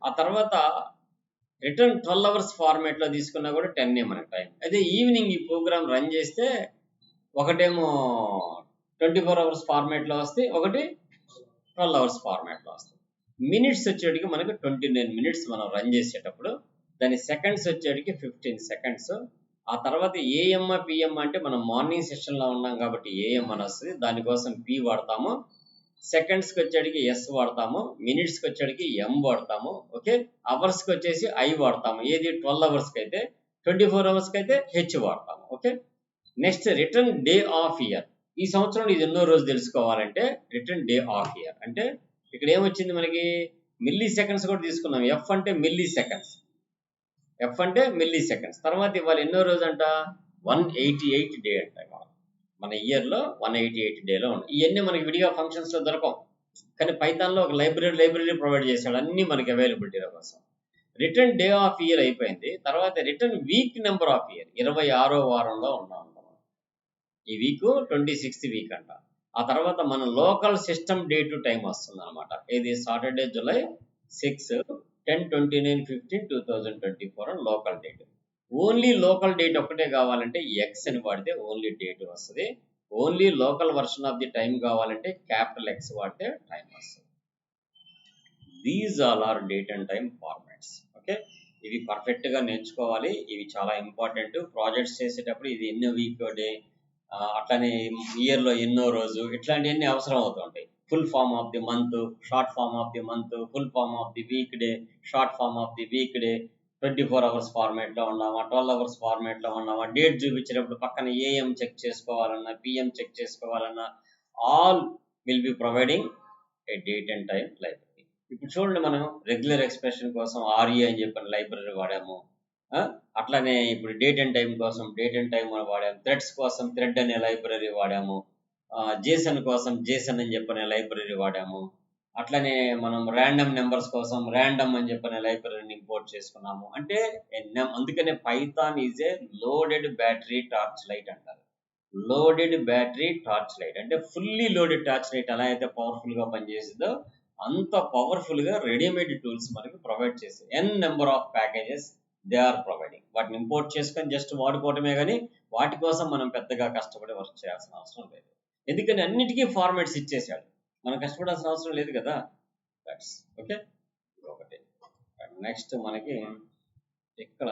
ఆ తర్వాత రిటర్న్ 12 అవర్స్ ఫార్మాట్ లో తీసుకున్నా కూడా 10 మనకి టైం. అదే ఈవినింగ్ ఈ ప్రోగ్రామ్ రన్ చేస్తే ఒకటేమో 24 అవర్స్ ఫార్మాట్ లో వస్తాయి, ఒకటి 12 అవర్స్ ఫార్మాట్ లో వస్తాయి. మినిట్స్ వచ్చేటికి మనకి 29 మినిట్స్ మనం రన్ చేసేటప్పుడు, దాని సెకండ్స్ వచ్చేటికి 15 సెకండ్స్. ఆ తర్వాత ఏఎం పిఎం అంటే మనం మార్నింగ్ సెషన్ లో ఉన్నాం కాబట్టి ఏఎం అని వస్తుంది, దానికోసం పి వాడతాము. సెకండ్స్కి వచ్చేటికి ఎస్ వాడతాము, మినిట్స్కి వచ్చేటికి ఎం వాడతాము. ఓకే, అవర్స్కి వచ్చేసి ఐ వాడతాము. ఏది 12 అవర్స్కి అయితే, 24 అవర్స్కి అయితే హెచ్ వాడతాము. Okay, next return day of year. ఈ సంవత్సరం ఇది ఎన్నో రోజు తెలుసుకోవాలంటే రిటర్న్ డే ఆఫ్ ఇయర్ అంటే ఇక్కడ ఏమొచ్చింది మనకి మిల్లీ సెకండ్స్ కూడా తీసుకున్నాం. ఎఫ్ అంటే మిల్లీ సెకండ్స్, ఎఫ్ అంటే మిల్లీ సెకండ్స్. తర్వాత ఇవాళ ఎన్నో రోజు అంట 188 డే అంట. మన ఇయర్లో 188 డేలో ఉన్నాయి. ఇవన్నీ మనకి విడిగా ఫంక్షన్స్లో దొరకవు, కానీ పైథాన్లో ఒక లైబ్రరీ ప్రొవైడ్ చేశాడు అన్నీ మనకి అవైలబిలిటీ కోసం. రిటర్న్ డే ఆఫ్ ఇయర్ అయిపోయింది. తర్వాత return week number of year 26వ వారంలో ఉన్నాం. ఈ వీక్ 26th వీక్ అంట. ఆ తర్వాత మన local system day to time వస్తుంది అనమాట. ఇది సాటర్డే జూలై 6, 10/29/15/2024 అని local date. Only local date ఒక్కటే కావాలంటే ఎక్స్ అని వాడితే ఓన్లీ డేట్ వస్తుంది. Only local version of the time కావాలంటే క్యాపిటల్ ఎక్స్ వాడితే టైం వస్తుంది. These all are date and time formats. Okay, ఇవి పర్ఫెక్ట్గా నేర్చుకోవాలి. ఇవి చాలా ఇంపార్టెంట్. ప్రాజెక్ట్స్ చేసేటప్పుడు ఇది ఎన్నో వీక్ డే, అట్లనే ఇయర్లో ఎన్నో రోజు, ఇట్లాంటివన్నీ అవసరం అవుతుంటాయి. Full form of the month, short form of the month, full form of the weekday, short form of the weekday, 24 hours ఫార్మాట్లో ఉన్నామా, 12 అవర్స్ ఫార్మాట్లో ఉన్నామా, డేట్ చూపించేటప్పుడు పక్కన ఏఎం చెక్ చేసుకోవాలన్నా, పిఎం చెక్ చేసుకోవాలన్నా, all will be providing a date and time library. ఇప్పుడు చూడండి, మనం రెగ్యులర్ ఎక్స్ప్రెషన్ కోసం ఆర్ఏ అని చెప్పిన లైబ్రరీ వాడాము. అట్లానే ఇప్పుడు డేట్ అండ్ టైం కోసం డేట్ అండ్ టైం వాడాము, థ్రెడ్స్ కోసం థ్రెడ్ అనే లైబ్రరీ వాడాము, జేసన్ కోసం జేసన్ అని చెప్పనే లైబ్రరీ వాడాము. అట్లనే మనం ర్యాండమ్ నెంబర్స్ కోసం ర్యాండమ్ అని చెప్పనే లైబ్రరీని ఇంపోర్ట్ చేసుకున్నాము. అంటే అందుకనే Python is a loaded battery torch light అంటారు. లోడెడ్ బ్యాటరీ టార్చ్ లైట్ అంటే ఫుల్లీ లోడెడ్ టార్చ్ లైట్ ఎలా అయితే పవర్ఫుల్ గా పనిచేస్తుందో అంత పవర్ఫుల్ గా రెడీమేడ్ టూల్స్ మనకి ప్రొవైడ్ చేసి n number of packages they are providing. వాటిని ఇంపోర్ట్ చేసుకొని జస్ట్ వాడుకోవటమే కానీ వాటి కోసం మనం పెద్దగా కష్టపడి వర్క్ చేయాల్సిన అవసరం లేదు. ఎందుకని అన్నిటికీ ఫార్మాట్స్ ఇచ్చేసాడు, మనం కష్టపడాల్సిన అవసరం లేదు కదా. That's okay. ఒకటి నెక్స్ట్ మనకి ఇక్కడ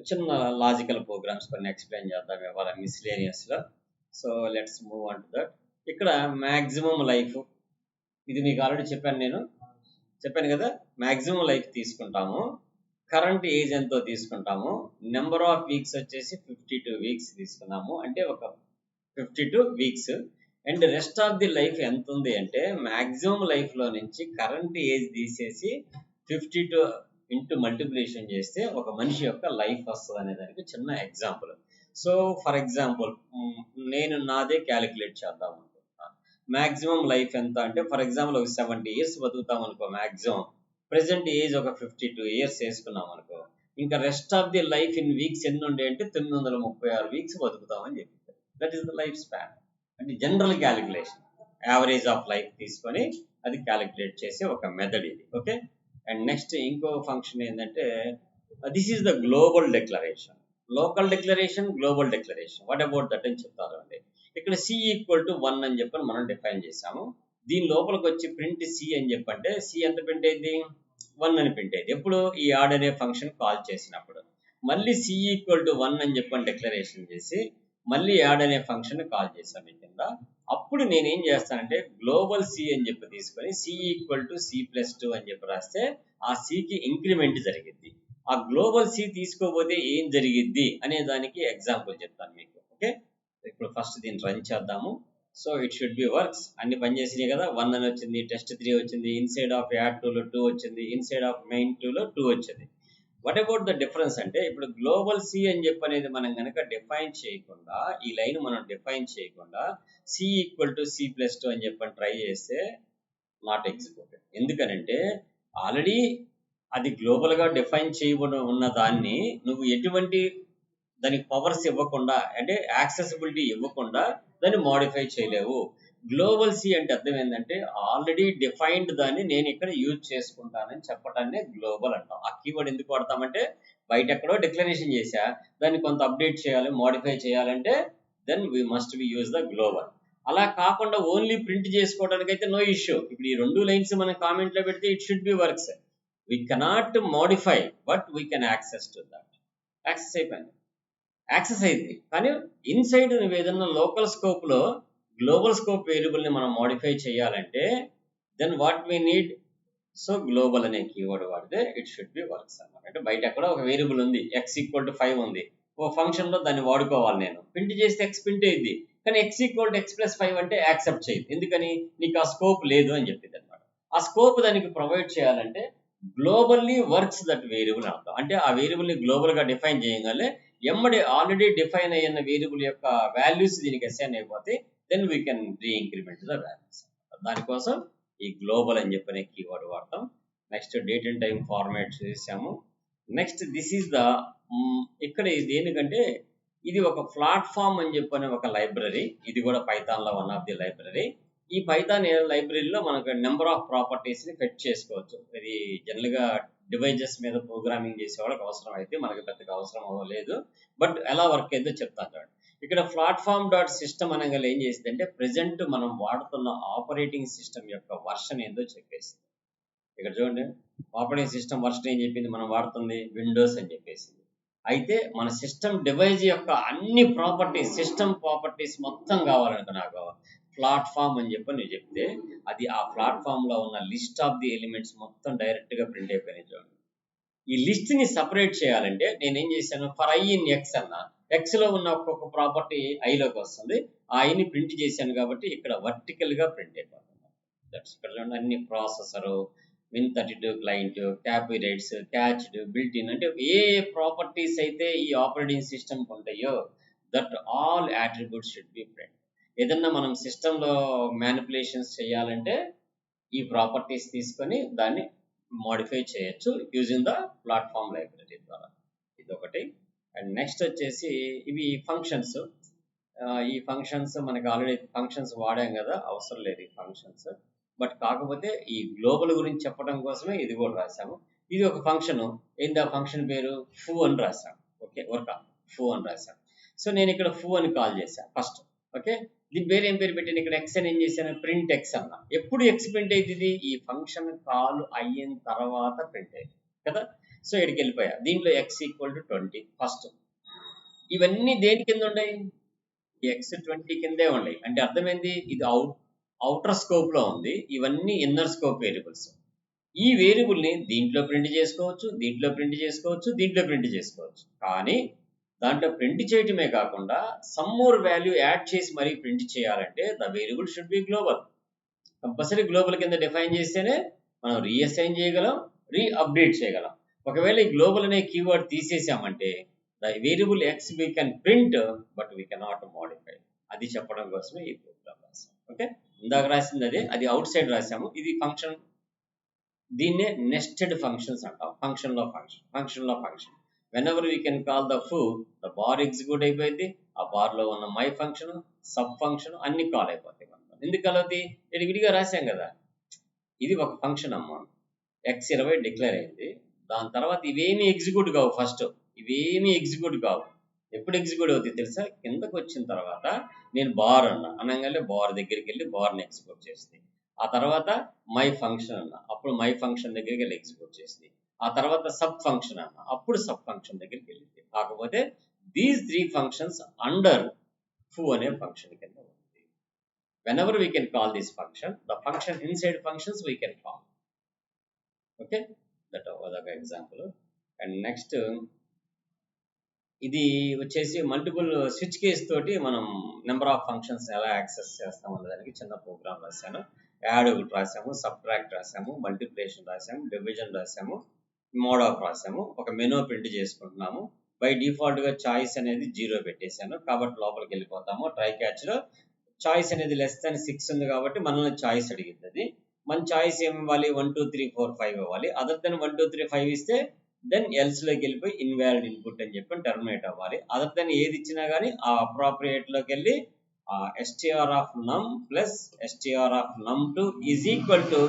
చిన్న లాజికల్ ప్రోగ్రామ్స్ కొన్ని ఎక్స్ప్లెయిన్ చేద్దాం ఇవాళ మిస్లేనియస్లో. So let's move on to that. ఇక్కడ మ్యాక్సిమం లైఫ్, ఇది మీకు ఆల్రెడీ చెప్పాను కదా. మ్యాక్సిమం లైఫ్ తీసుకుంటాము, కరెంట్ ఏజ్ ఎంతో తీసుకుంటాము, నెంబర్ ఆఫ్ వీక్స్ వచ్చేసి 52 వీక్స్ తీసుకున్నాము, అంటే ఒక 52 weeks. And rest of the life ఎంత ఉంది అంటే మ్యాక్సిమం లైఫ్లో నుంచి కరెంట్ ఏజ్ తీసేసి 52 ఇంటూ మల్టిప్లికేషన్ చేస్తే ఒక మనిషి యొక్క లైఫ్ వస్తుంది అనే దానికి చిన్న ఎగ్జాంపుల్. సో ఫర్ ఎగ్జాంపుల్ నేను నాదే క్యాలిక్యులేట్ చేద్దాం అనుకుంటున్నాను. మ్యాక్సిమం లైఫ్ ఎంత అంటే ఫర్ ఎగ్జాంపుల్ ఒక 70 years బతుకుతాం అనుకో మ్యాక్సిమం. ప్రెసెంట్ ఏజ్ ఒక 52 years వేసుకున్నాం అనుకో, ఇంకా rest of the life in weeks ఎన్ని ఉండే అంటే 936 వీక్స్ బతుకుతామని చెప్తారు. That is the life span. అంటే general calculation, average of life తీసుకొని అది క్యాలిక్యులేట్ చేసే ఒక మెథడ్ ఇది. ఓకే, అండ్ నెక్స్ట్ ఇంకో ఫంక్షన్ ఏంటంటే this is the global declaration. Local declaration, global declaration, what about that అని చెప్తారు అండి. ఇక్కడ C = 1 అని చెప్పని మనం డిఫైన్ చేసాము. దీని లోపలికి వచ్చి ప్రింట్ సి అని చెప్పంటే సి ఎంత ప్రింట్ అయింది, 1 అని ప్రింట్ అయింది. ఎప్పుడు ఈ యాడ్ అనే ఫంక్షన్ కాల్ చేసినప్పుడు. మళ్ళీ C = 1 అని చెప్పని డిక్లరేషన్ చేసి మళ్ళీ యాడ్ అనే ఫంక్షన్ కాల్ చేశాను కింద. అప్పుడు నేనేం చేస్తానంటే గ్లోబల్ సి అని చెప్పి తీసుకొని C = C+2 అని చెప్పి రాస్తే ఆ సికి ఇంక్రిమెంట్ జరిగిద్ది. ఆ గ్లోబల్ సి తీసుకోపోతే ఏం జరిగిద్ది అనే దానికి ఎగ్జాంపుల్ చెప్తాను మీకు. ఓకే, ఇప్పుడు ఫస్ట్ దీన్ని రన్ చేద్దాము. So it should be works. అన్ని పనిచేసినాయి కదా. 1 అని వచ్చింది, టెస్ట్ 3 వచ్చింది, ఇన్సైడ్ ఆఫ్ యాడ్ 2లో 2 వచ్చింది, ఇన్సైడ్ ఆఫ్ మెయిన్ 2లో 2 వచ్చింది. వాట్ అబౌట్ ద డిఫరెన్స్ అంటే ఇప్పుడు గ్లోబల్ సి అని చెప్పి అనేది మనం కనుక డిఫైన్ చేయకుండా, ఈ లైన్ మనం డిఫైన్ చేయకుండా C = C+2 అని చెప్పని ట్రై చేస్తే నాట్ ఎగ్జిక్యూటెడ్. ఎందుకనంటే ఆల్రెడీ అది గ్లోబల్గా డిఫైన్ చేయబడి ఉన్న దాన్ని నువ్వు ఎటువంటి దానికి పవర్స్ ఇవ్వకుండా అంటే యాక్సెసిబిలిటీ ఇవ్వకుండా దాన్ని మోడిఫై చేయలేవు. గ్లోబల్ సి అంటే అర్థం ఏంటంటే ఆల్రెడీ డిఫైన్డ్ దాన్ని నేను ఇక్కడ యూజ్ చేసుకుంటానని చెప్పడాన్ని గ్లోబల్ అంటాం. ఆ కీవర్డ్ ఎందుకు వాడతామంటే బయట ఎక్కడో డిక్లరేషన్ చేశా, దాన్ని కొంత అప్డేట్ చేయాలి, మోడిఫై చేయాలంటే then we must be use the global. అలా కాకుండా ఓన్లీ ప్రింట్ చేసుకోవడానికి అయితే నో ఇష్యూ. ఇప్పుడు ఈ 2 లైన్స్ మనం కామెంట్లో పెడితే it should be works. We cannot modify but we can access to that. Access అయిపోయింది, యాక్సెస్ అయింది. కానీ ఇన్సైడ్ నువ్వు ఏదన్నా లోకల్ స్కోప్లో గ్లోబల్ స్కోప్ వేరియబుల్ని మనం మోడిఫై చేయాలంటే then what we need, so global అనే కీవర్డ్ వాడితే ఇట్ షుడ్ బి వర్క్స్ అన్నమాట. అంటే బయట ఎక్కడ ఒక వేరియబుల్ ఉంది, x=5 ఉంది, ఓ ఫంక్షన్లో దాన్ని వాడుకోవాలి, నేను ప్రింట్ చేస్తే x ప్రింట్ అయ్యింది, కానీ x=x+5 అంటే యాక్సెప్ట్ చేయదు. ఎందుకని? నీకు ఆ స్కోప్ లేదు అని చెప్పింది అనమాట. ఆ స్కోప్ దానికి ప్రొవైడ్ చేయాలంటే గ్లోబల్లీ వర్క్స్ దట్ వేరియబుల్ అర్థం. అంటే ఆ వేరియబుల్ని గ్లోబల్గా డిఫైన్ చేయగలే ఎమ్మడే ఆల్రెడీ డిఫైన్ అయిన వేరియబుల్ యొక్క వాల్యూస్ దీనికి అసైన్ అయిపోతే then we can reincrement the values. దానికోసం ఈ గ్లోబల్ అని చెప్పనే కీవర్డ్ వాడతాం. Next date and time format చూసాము. నెక్స్ట్ దిస్ ఈజ్ ద ఇక్కడ దేనికంటే ఇది ఒక ప్లాట్ఫామ్ అని చెప్పనే ఒక లైబ్రరీ. ఇది కూడా పైథాన్లో వన్ ఆఫ్ ది లైబ్రరీ. ఈ పైథాన్ లైబ్రరీలో మనకు నెంబర్ ఆఫ్ ప్రాపర్టీస్ని ఫెచ్ చేసుకోవచ్చు. ఇది జనరల్గా డివైజెస్ మీద ప్రోగ్రామింగ్ చేసే వాళ్ళకి అవసరం అయితే, మనకి పెద్దగా అవసరం లేదు. బట్ ఎలా వర్క్ అయితే చెప్తాను చూడండి. ఇక్కడ ప్లాట్ఫామ్ డాట్ సిస్టమ్ అనగా ఏం చేసిందంటే ప్రెజెంట్ మనం వాడుతున్న ఆపరేటింగ్ సిస్టమ్ యొక్క వర్షన్ ఏందో చెప్పేసింది. ఇక్కడ చూడండి, ఆపరేటింగ్ సిస్టమ్ వర్షన్ ఏం చెప్పింది, మనం వాడుతుంది విండోస్ అని చెప్పేసింది. అయితే మన సిస్టమ్ డివైజ్ యొక్క అన్ని ప్రాపర్టీస్, సిస్టమ్ ప్రాపర్టీస్ మొత్తం కావాలనుకో నాకు ప్లాట్ఫామ్ అని చెప్పి నేను చెప్తే అది ఆ ప్లాట్ఫామ్లో ఉన్న లిస్ట్ ఆఫ్ ది ఎలిమెంట్స్ మొత్తం డైరెక్ట్గా ప్రింట్ అయిపోయినాయి. చూడండి, ఈ లిస్ట్ని సపరేట్ చేయాలంటే నేనేం చేశాను, ఫర్ ఐ ఇన్ ఎక్స్ అన్న, ఎక్స్లో ఉన్న ఒక్కొక్క ప్రాపర్టీ ఐలోకి వస్తుంది, ఆ ఐని ప్రింట్ చేశాను కాబట్టి ఇక్కడ వర్టికల్గా ప్రింట్ అయిపోతుంది. దట్స్ ఇక్కడ చూడండి, అన్ని processor, Win32 client, copyrights, cached, built in అంటే ఏ ప్రాపర్టీస్ అయితే ఈ ఆపరేటింగ్ సిస్టమ్కి ఉంటాయో that all attributes should be print. ఏదన్నా మనం సిస్టంలో మ్యానిపులేషన్స్ చేయాలంటే ఈ ప్రాపర్టీస్ తీసుకొని దాన్ని మోడిఫై చేయొచ్చు యూజింగ్ ద ప్లాట్ఫామ్ లైబ్రరీ ద్వారా. ఇదొకటి. అండ్ నెక్స్ట్ వచ్చేసి ఇవి ఫంక్షన్స్. ఈ ఫంక్షన్స్ మనకి ఆల్రెడీ ఫంక్షన్స్ వాడాం కదా, అవసరం లేదు ఈ ఫంక్షన్స్. బట్ కాకపోతే ఈ గ్లోబల్ గురించి చెప్పడం కోసమే ఇది కూడా రాసాము. ఇది ఒక ఫంక్షన్, ఏంది ఆ ఫంక్షన్ పేరు, ఫూ అని రాసాము. ఓకే, వర్క్ ఫూ అని రాసాము. సో నేను ఇక్కడ ఫూ అని కాల్ చేశాను ఫస్ట్. ఓకే, దీని పేరు ఏం పేరు పెట్టాను, ఇక్కడ ఎక్స్ అని ఏం చేశాను, ప్రింట్ ఎక్స్ అన్నా. ఎప్పుడు ఎక్స్ ప్రింట్ అవుతుంది, ఈ ఫంక్షన్ కాల్ అయిన తర్వాత ప్రింట్ అయింది కదా. సో ఇక్కడికి వెళ్ళిపోయా, దీంట్లో x=20 ఫస్ట్. ఇవన్నీ దేని కింద ఉన్నాయి, x20 కిందే ఉన్నాయి. అంటే అర్థమైంది, ఇది అవుటర్ స్కోప్ లో ఉంది, ఇవన్నీ ఇన్నర్ స్కోప్ వేరియబుల్స్. ఈ వేరియబుల్ని దీంట్లో ప్రింట్ చేసుకోవచ్చు, దీంట్లో ప్రింట్ చేసుకోవచ్చు, దీంట్లో ప్రింట్ చేసుకోవచ్చు. కానీ దాంట్లో ప్రింట్ చేయటమే కాకుండా సమ్ మోర్ వాల్యూ యాడ్ చేసి మరీ ప్రింట్ చేయాలంటే the variable should be global. Compulsory global కింద డిఫైన్ చేస్తేనే మనం రీఅసైన్ చేయగలం, అప్డేట్ చేయగలం. ఒకవేళ ఈ గ్లోబల్ అనే కీవర్డ్ తీసేసామంటే the variable x we can print but we cannot modify. అది చెప్పడం కోసమే ఈ ప్రోగ్రామ్ రాసాం. ఓకే, ఇందాక రాసింది అదే, అది అవుట్ సైడ్ రాసాము. ఇది ఫంక్షన్, దీన్నే నెస్టెడ్ ఫంక్షన్స్ అంటాం. ఫంక్షన్లో function whenever we can call the foo, the bar execute అయిపోయింది, ఆ బార్లో ఉన్న మై ఫంక్షన్, సబ్ ఫంక్షన్ అన్ని కాల్ అయిపోతాయి. ఎందుకు కలవుతాయి, ఇది విడిగా రాసాం కదా. ఇది ఒక ఫంక్షన్ అమ్మా, x20 డిక్లేర్ అయింది. దాని తర్వాత ఇవేమీ ఎగ్జిక్యూట్ కావు, ఫస్ట్ ఇవేమీ ఎగ్జిక్యూట్ కావు. ఎప్పుడు ఎగ్జిక్యూట్ అవుతాయి తెలుసా, కిందకు వచ్చిన తర్వాత నేను బార్ అనగానే బార్ దగ్గరికి వెళ్ళి బార్ని ఎగ్జిక్యూట్ చేస్తుంది. ఆ తర్వాత మై ఫంక్షన్ అన్న, అప్పుడు మై ఫంక్షన్ దగ్గరికి వెళ్ళి ఎగ్జిక్యూట్ చేస్తుంది. ఆ తర్వాత సబ్ ఫంక్షన్ అన్న, అప్పుడు సబ్ ఫంక్షన్ దగ్గరికి వెళ్ళింది. కాకపోతే దీస్ 3 ఫంక్షన్స్ అండర్ ఫూ అనే ఫంక్షన్ కింద ఉంది. whenever we can call this function, the function inside functions we can call. Okay, that was the example. And next ఇది వచ్చేసి మల్టిపుల్ స్విచ్ కేస్ తోటి మనం నెంబర్ ఆఫ్ ఫంక్షన్స్ ఎలా యాక్సెస్ చేస్తాం అన్నదానికి చిన్న ప్రోగ్రామ్ రాశాను. యాడ్ ఒకటి రాసాము, సబ్ట్రాక్ట్ రాసాము, మల్టిప్లికేషన్ రాసాము, డివిజన్ రాసాము, మోడ్ ఆఫ్ రాసాము. ఒక మెనూ ప్రింట్ చేసుకుంటున్నాము. బై డిఫాల్ట్గా చాయిస్ అనేది 0 పెట్టేశాను కాబట్టి లోపలికి వెళ్ళిపోతాము. ట్రై క్యాచ్లో చాయిస్ అనేది less than 6 ఉంది కాబట్టి మనల్ని చాయిస్ అడిగింది. మన చాయిస్ ఏమి ఇవ్వాలి, 1 2 3 4 5 ఇవ్వాలి. అదర్ దెన్ 1 2 3 5 ఇస్తే దెన్ ఎల్స్ లోకి వెళ్ళిపోయి ఇన్వాలిడ్ ఇన్పుట్ అని చెప్పి టర్మినేట్ అవ్వాలి. అదర్ దెన్ ఏది ఇచ్చినా కానీ ఆ అప్రాప్రియేట్ లోకి వెళ్ళి str of num plus str of num2 is equal to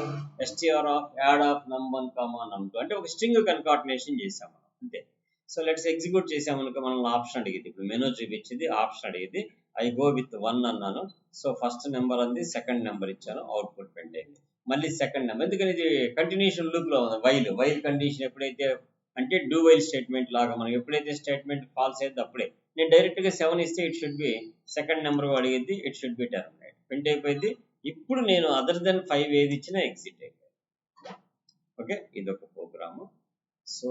str of add of num1 comma num2 అంటే ఒక స్ట్రింగ్ కన్కాటినేషన్ చేసాం మనం అంతే. సో లెట్స్ ఎగ్జిక్యూట్ చేసామనుకో మనం ఆప్షన్ అడిగింది, ఇప్పుడు మెనూ చూపించింది ఆప్షన్ అడిగింది, ఐ గో విత్ 1 అన్నాను. సో ఫస్ట్ నెంబర్ అంది, సెకండ్ నెంబర్ ఇచ్చాను, అవుట్పుట్ ప్రింట్ అయింది. మళ్ళీ సెకండ్ నెంబర్, ఎందుకని ఇది కంటిన్యూషన్ లూప్ లో ఉంది. వైల్ కండిషన్ ఎప్పుడైతే అంటే డూ వైల్ స్టేట్మెంట్ లాగా మనం ఎప్పుడైతే స్టేట్మెంట్ ఫాల్స్ అయితే అప్పుడే నేను డైరెక్ట్ గా 7 ఇస్తే it should be second number అడిగింది, it should be terminate print అయిపోయింది. ఇప్పుడు నేను అదర్ దెన్ 5 ఏది ఇచ్చినా ఎగ్జిట్ అయిపోయింది. ఓకే, ఇది ఒక ప్రోగ్రాము. సో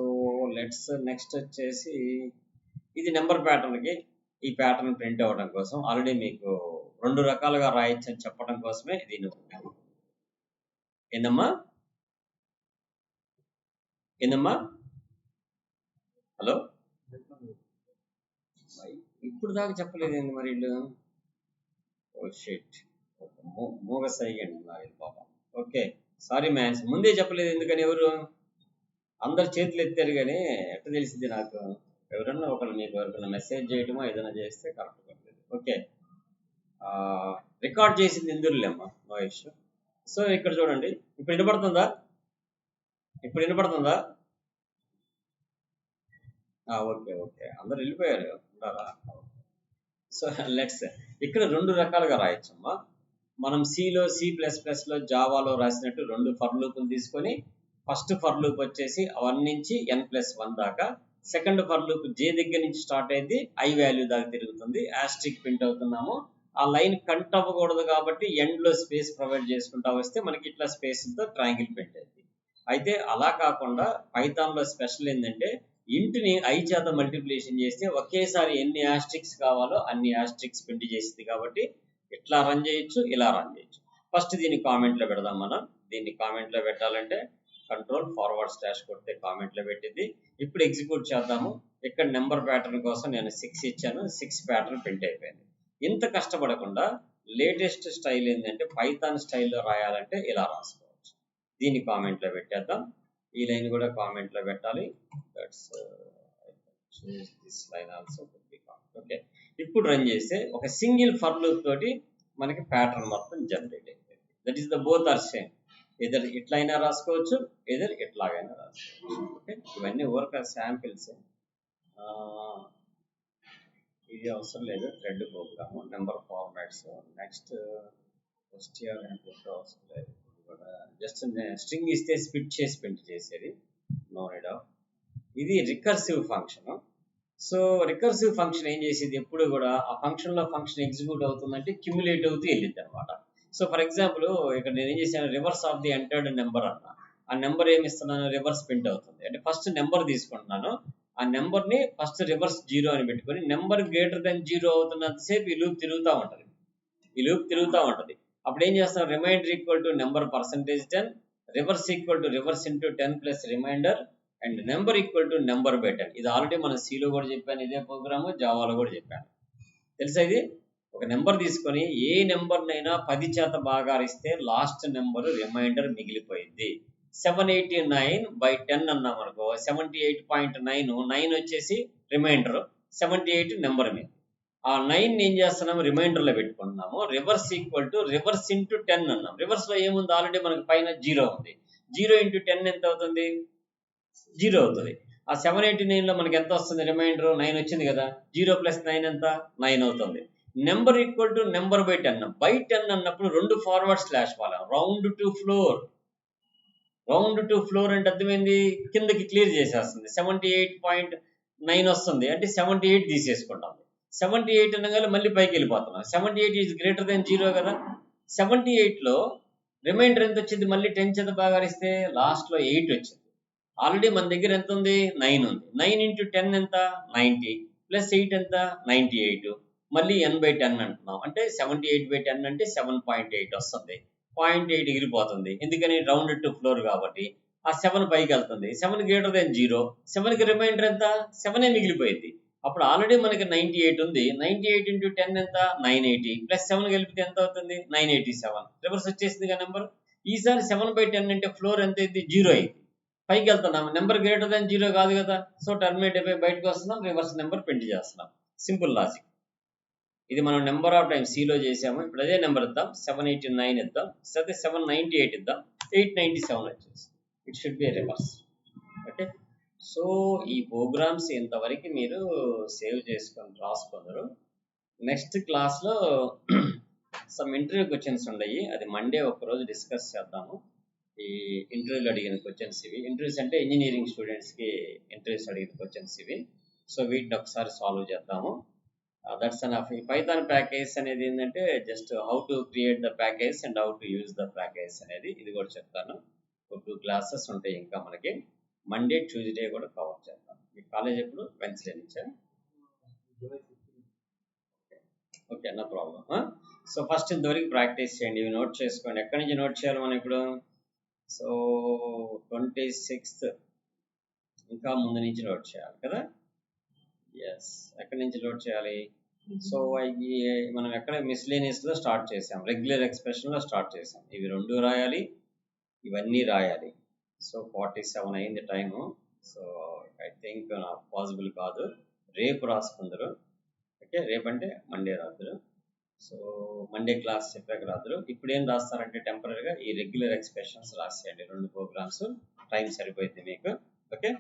లెట్స్ నెక్స్ట్ వచ్చేసి ఇది నెంబర్ ప్యాటర్న్ కి ఈ ప్యాటర్న్ ప్రింట్ అవ్వడం కోసం ఆల్రెడీ మీకు 2 రకాలుగా రాయొచ్చు అని చెప్పడం కోసమే ఇది ఏందమ్మా హలో, ఇప్పుడు దాకా చెప్పలేదు ఏంది మరి వీళ్ళు, ఓ షిట్, మూగ సైగండి మరి పాపం. ఓకే సారీ మ్యాన్స్, ముందే చెప్పలేదు ఎందుకని, ఎవరు అందరు చేతులు ఎత్తారు కానీ ఎట్లా తెలిసింది నాకు, ఎవరన్నా ఒకళ్ళు మీకు ఎవరికైనా మెసేజ్ చేయటమో ఏదైనా చేస్తే కరెక్ట్ పడలేదు. ఓకే, రికార్డ్ చేసింది ఎందురులేమ్మా, నో ఇష్యూ. సో ఇక్కడ చూడండి, ఇప్పుడు వినపడుతుందా, ఇప్పుడు వినపడుతుందా? ఓకే ఓకే, అందరు వెళ్ళిపోయారు ఉంటారా? సో లెట్స్ ఇక్కడ 2 రకాలుగా రాయొచ్చమ్మా. మనం సిలో C++లో జావాలో రాసినట్టు 2 ఫర్ లూపులు తీసుకొని ఫస్ట్ ఫర్ లూప్ వచ్చేసి 1 నుంచి n+1 దాకా, సెకండ్ ఫర్ లూప్ J దగ్గర నుంచి స్టార్ట్ అయింది I వాల్యూ దాకా తిరుగుతుంది, ఆస్ట్రిక్ ప్రింట్ అవుతున్నాము. ఆ లైన్ కట్ అవ్వకూడదు కాబట్టి ఎండ్ లో స్పేస్ ప్రొవైడ్ చేసుకుంటా వస్తే మనకి ఇట్లా స్పేస్ తో ట్రయాంగిల్ ప్రింట్ అయింది. అయితే అలా కాకుండా పైథాన్ లో స్పెషల్ ఏంటంటే ఇంటిని I చేత మల్టిప్లికేషన్ చేస్తే ఒకేసారి ఎన్ని ఆస్ట్రిక్స్ కావాలో అన్ని ఆస్ట్రిక్స్ ప్రింట్ చేసింది కాబట్టి ఇట్లా రన్ చేయొచ్చు, ఇలా రన్ చేయొచ్చు. ఫస్ట్ దీన్ని కామెంట్ లో పెడదాం మనం. దీన్ని కామెంట్ లో పెట్టాలంటే కంట్రోల్// కొడితే కామెంట్ లో పెట్టింది. ఇప్పుడు ఎగ్జిక్యూట్ చేద్దాము. ఇక్కడ నెంబర్ ప్యాటర్న్ కోసం నేను 6 ఇచ్చాను, 6 ప్యాటర్న్ ప్రింట్ అయిపోయింది. ఇంత కష్టపడకుండా లేటెస్ట్ స్టైల్ ఏంటంటే పైథాన్ స్టైల్లో రాయాలంటే ఇలా రాసుకోవచ్చు. దీన్ని కామెంట్ లో పెట్టేద్దాం, ఈ లైన్ కూడా కామెంట్ లో పెట్టాలి. This line also okay. ఇప్పుడు రన్ చేస్తే ఒక సింగిల్ ఫర్ లూప్ తోటి మనకి ప్యాటర్న్ మొత్తం జనరేట్ అయిపోయింది. That is the both are same, either ఇట్లయినా రాసుకోవచ్చు, ఎదర్ ఇట్లాగైనా రాసుకోవచ్చు. ఓకే, ఇవన్నీ ఊరక శాంపిల్స్, ఇది అవసరం లేదు. Thread program, number formats, next STR అవసరం లేదు. జస్ట్ స్ట్రింగ్ ఇస్తే స్ప్లిట్ చేసి ప్రింట్ చేసేది, నో నీడ్ ఆఫ్. ఇది recursive function. So recursive function ఏం చేసేది, ఎప్పుడు కూడా ఆ ఫంక్షన్ లో ఫంక్షన్ ఎగ్జిక్యూట్ అవుతుందంటే క్యూములేట్ అవుతూ వెళ్ళింది అనమాట. సో ఫర్ ఎగ్జాంపుల్ ఇక్కడ నేను ఏం చేశాను, reverse of the entered number అన్న, ఆ నెంబర్ ఏమి ఇస్తున్నాను, రివర్స్ ప్రింట్ అవుతుంది. అంటే ఫస్ట్ నెంబర్ తీసుకుంటున్నాను, ఆ నెంబర్ ని ఫస్ట్ రివర్స్ 0 అని పెట్టుకొని నెంబర్ గ్రేటర్ దెన్ 0 అవుతున్నంతసేపు ఈ లూప్ తిరుగుతూ ఉంటుంది. అప్పుడు ఏం చేస్తాం, remainder equal to number %10, reverse equal to reverse into 10 plus remainder, and number equal to number by 10. ఇది ఆల్రెడీ మనం సిలో కూడా చెప్పాను, ఇదే ప్రోగ్రాము జావాలో కూడా చెప్పాను. తెలుసా, ఇది ఒక నెంబర్ తీసుకొని ఏ నెంబర్నైనా 10 చేత భాగారిస్తే లాస్ట్ నెంబర్ రిమైండర్ మిగిలిపోయింది. 789/10 అన్నాం అనుకో, 78.9, 9 వచ్చేసి రిమైండర్, 78 నెంబర్ మీద. ఆ 9 ఏం చేస్తున్నాము, రిమైండర్ లో పెట్టుకుంటున్నాము. Reverse equal to reverse into 10 అన్నాం. రివర్స్ లో ఏముంది, ఆల్రెడీ మనకి పైన 0 ఉంది. 0 ఇంటూ 10 ఎంత అవుతుంది, 0 అవుతుంది. ఆ 789 లో మనకి ఎంత వస్తుంది, రిమైండర్ 9 వచ్చింది కదా, 0 ప్లస్ 9 ఎంత, 9 అవుతుంది. Number equal to number by 10. By 10 అన్నప్పుడు 2 ఫార్వర్డ్ స్లాష్ వాడాలి. రౌండ్ టు ఫ్లోర్ అంటే అర్థమైంది, కిందకి క్లియర్ చేసేస్తుంది. 78.9 వస్తుంది అంటే 78 తీసేసుకుంటాం. 78 అనగానే మళ్ళీ పైకి వెళ్ళిపోతున్నాం. 78 ఈజ్ గ్రేటర్ దెన్ 0 కదా. 78 లో రిమైండర్ ఎంత వచ్చింది, మళ్ళీ 10 చేత భాగారిస్తే లాస్ట్ లో 8 వచ్చింది. ఆల్రెడీ మన దగ్గర ఎంత ఉంది, 9 ఉంది. 9 ఇంటూ 10 ఎంత, 90 ప్లస్ 8 ఎంత, 98. మళ్ళీ n/10 అంటున్నాం అంటే 78/10 అంటే 7.8 వస్తుంది. 0.8 ఎగిరిపోతుంది, ఎందుకని రౌండ్ టు ఫ్లోర్ కాబట్టి. ఆ 7 పైకి వెళ్తుంది, 7 గ్రేటర్ దెన్ 0. 7కి రిమైండర్ ఎంత, 7 మిగిలిపోయింది. అప్పుడు ఆల్రెడీ మనకి 98 ఉంది. 98 ఇంటూ 10 ఎంత, 980 ప్లస్ 7 కలిపితే ఎంత అవుతుంది, 987. రివర్స్ వచ్చేసింది కదా నెంబర్. ఈసారి 7/10 అంటే ఫ్లోర్ ఎంత అయింది? 0 అయింది. పైకి వెళ్తున్నాం, నెంబర్ గ్రేటర్ దాన్ 0 కాదు కదా. సో టర్మినేట్ అయిపోయి బయటకు వస్తున్నాం, రివర్స్ నెంబర్ ప్రింట్ చేస్తున్నాం. Simple logic. ఇది మనం నెంబర్ ఆఫ్ టైమ్ సిలో చేసాము. ఇప్పుడు అదే నెంబర్ ఇద్దాం, 789 ఇద్దాం, సరే 798 ఇద్దాం, 897 వచ్చేసి. It should B reverse. Okay, so ఈ ప్రోగ్రామ్స్ ఇంతవరకు మీరు సేవ్ చేసుకొని రాసుకుందరు. నెక్స్ట్ క్లాస్లో సమ్ ఇంటర్వ్యూ క్వశ్చన్స్ ఉన్నాయి, అది మండే ఒకరోజు డిస్కస్ చేద్దాము. ఈ ఇంటర్వ్యూలో అడిగిన క్వశ్చన్స్ ఇవి. ఇంటర్వ్యూస్ అంటే ఇంజనీరింగ్ స్టూడెంట్స్కి ఇంటర్వ్యూస్ అడిగిన క్వశ్చన్స్ ఇవి. సో వీటిని ఒకసారి సాల్వ్ చేద్దాము. That's enough. ఈ పైథాన్ ప్యాకేజ్ అనేది ఏంటంటే just how to create the package and how to use the package అనేది ఇది కూడా చెప్తాను. 2 క్లాసెస్ ఉంటాయి ఇంకా మనకి. మండే ట్యూస్డే కూడా కవర్ చేద్దాం. మీ కాలేజ్ ఎప్పుడు? వెన్స్డే నుంచా? Okay, no problem. So first ఇంతవరకు ప్రాక్టీస్ చేయండి, ఇవి నోట్ చేసుకోండి. ఎక్కడి నుంచి నోట్ చేయాలి మనం ఇప్పుడు? సో 26th ఇంకా ముందు నుంచి నోట్ చేయాలి కదా. ఎస్, ఎక్కడి నుంచి నోట్ చేయాలి? సో అవి మనం ఎక్కడ మిస్లేనియస్లో స్టార్ట్ చేసాం, రెగ్యులర్ ఎక్స్ప్రెషన్లో స్టార్ట్ చేసాం. ఇవి 2 రాయాలి, ఇవన్నీ రాయాలి. సో 47 అయింది టైము. సో ఐ థింక్ నాకు పాసిబుల్ కాదు, రేపు రాసుకుందరు. ఓకే, రేపంటే మండే రాత్రు. సో మండే క్లాస్ చెప్పాక రాత్రు. ఇప్పుడు ఏం రాస్తారంటే టెంపరీగా ఈ రెగ్యులర్ ఎక్స్ప్రెషన్స్ రాసేయండి, 2 ప్రోగ్రామ్స్. టైం సరిపోయింది మీకు. ఓకే.